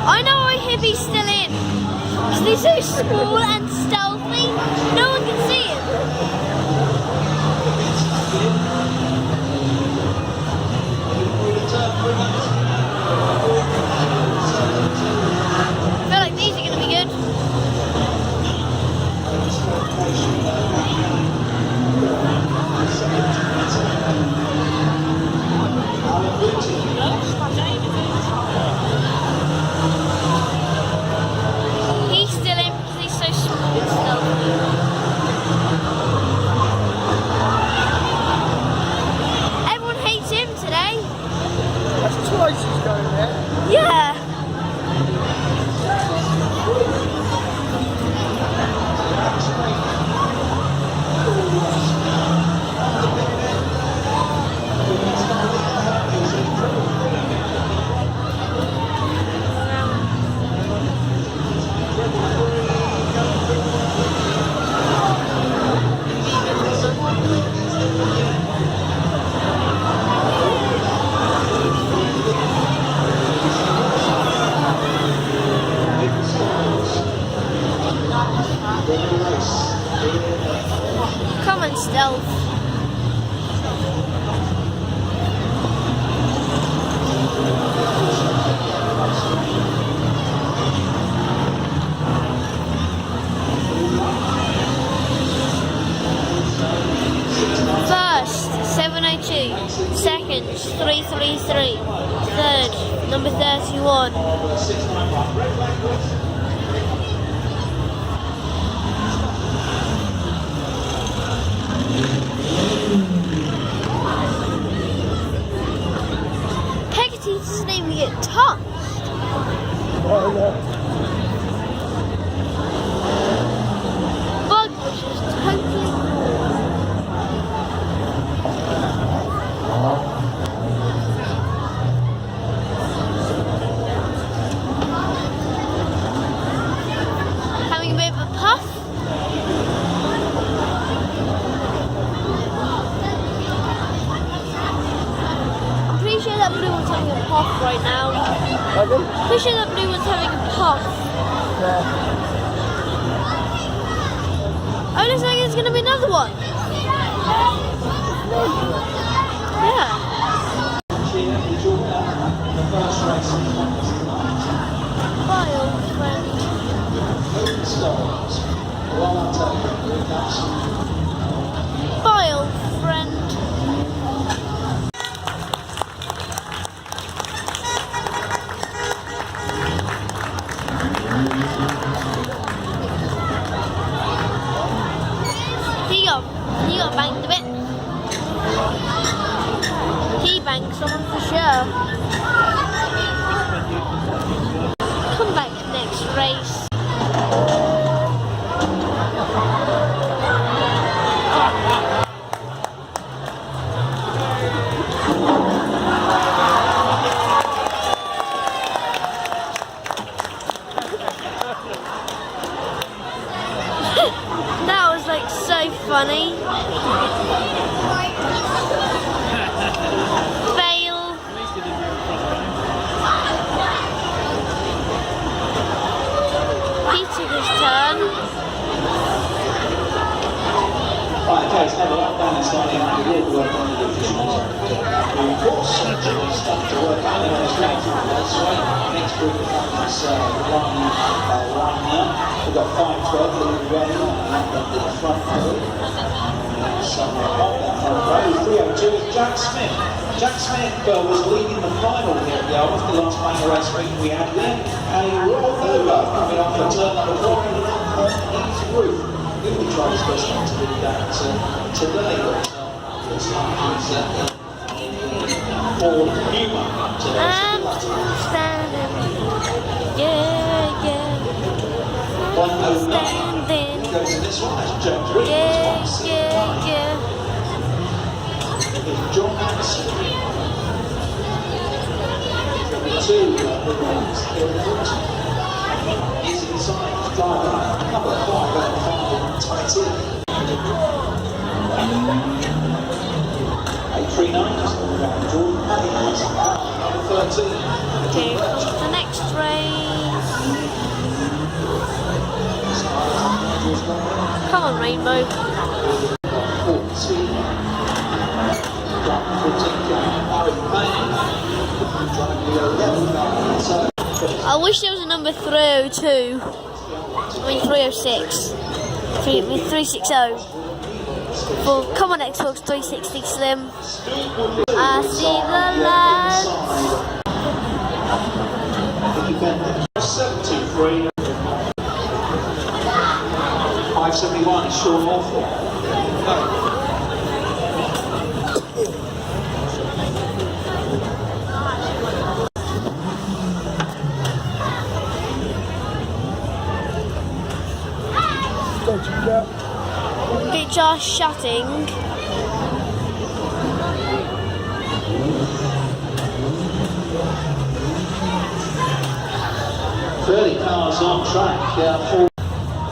I know why Hippie's still in. Because they're so small and stealthy, no one can see him. I feel like these are going to be good. He's still in because he's so small and stealthy. Everyone hates him today. That's twice he's going there. Yeah. Come on, stealth. First, 702. Second, 333. Third, number 31. Pegasus name we get tossed. Bug was just totally having a bit of a puff. Pretty sure that blue one's having a puff right now. Pardon? Pretty sure that blue one's having a puff. Yeah. Oh, looks like there's going to be another one. Yeah. Bye, old friend. Bye, old friend. He got banged a bit. course, there's stuff to work out in this game. That's right. Next group is one now. We've got 5-12 leading running on the front row. Somewhere on that front row. 302 is Jack Smith. Jack Smith was leading the final here at Yarmouth, the last final race meeting we had there. A roll over coming off the turn number 4 on his roof. He will try his best not to do that today, but looks like he's for humour today. Standing, yeah, yeah. 109 goes to this one, that's James Reed. Yeah. It's John Anderson. 2 is inside, driver, number 5, 839, just around Jordan Paddy, number 13. Okay, the next race. Come on, Rainbow. 14. I wish there was a number 302. I mean 306. 360. Well, come on Xbox 360 Slim. I see the lights. 73. 571 is Sean Hawthorne. Which are shutting. Cars on track.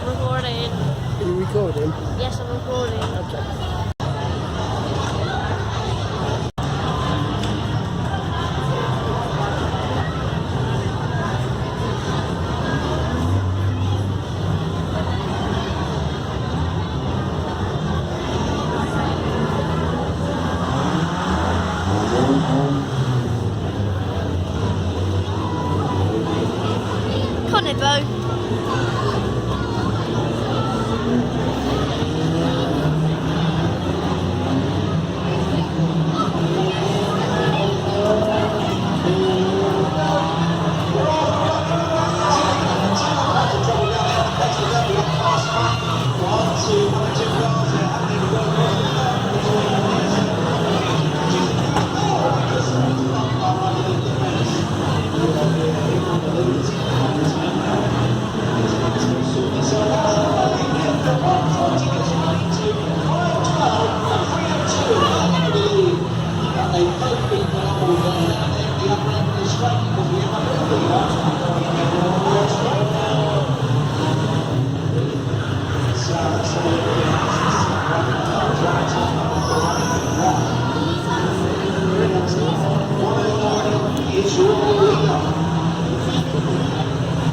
Recording. Are you recording? Yes, I'm recording. Okay. Come on, Bo.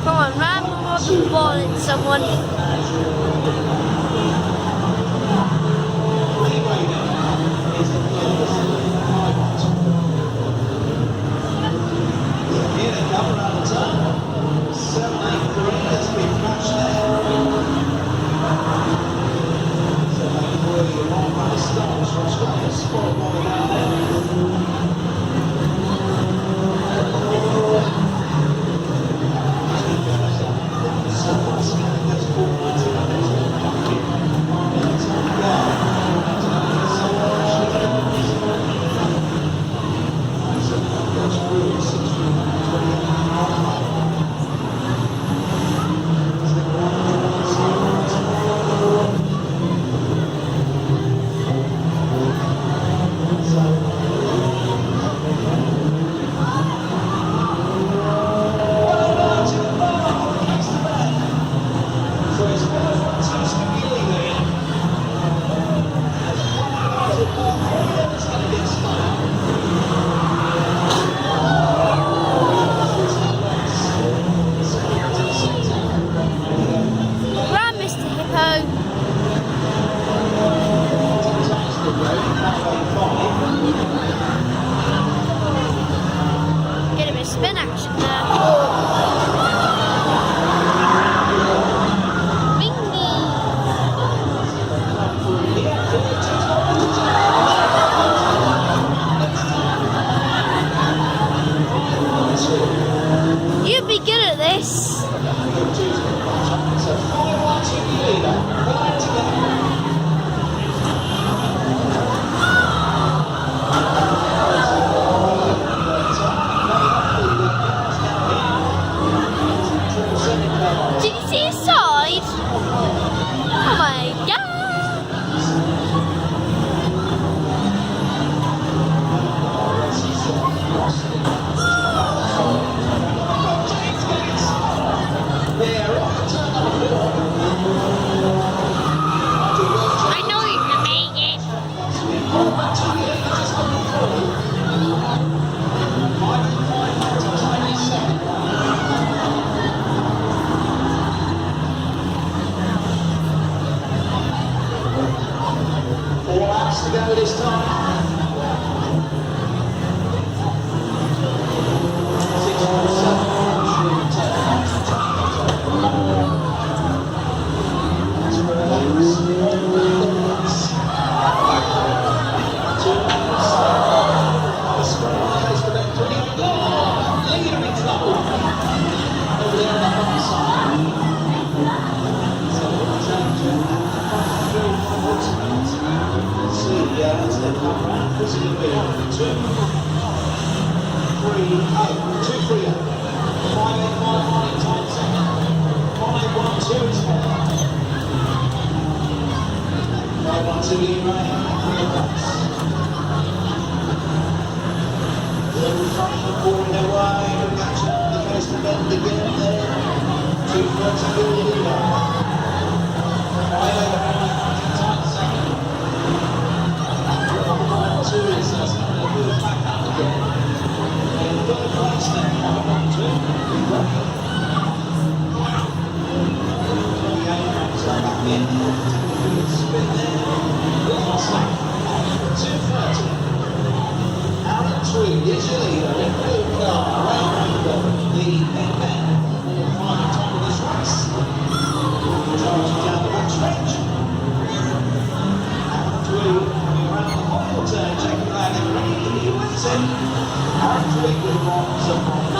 Come on, ram the ball in someone. Come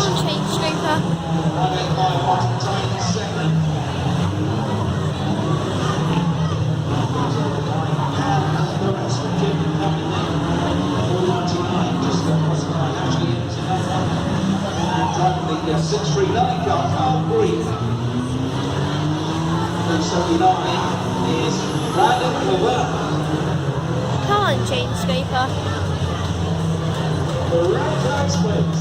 on, Chain Scraper. The 639 car, Carl Green. 379 is Brandon Clavell. Come on, Chain Scraper. The right track spins.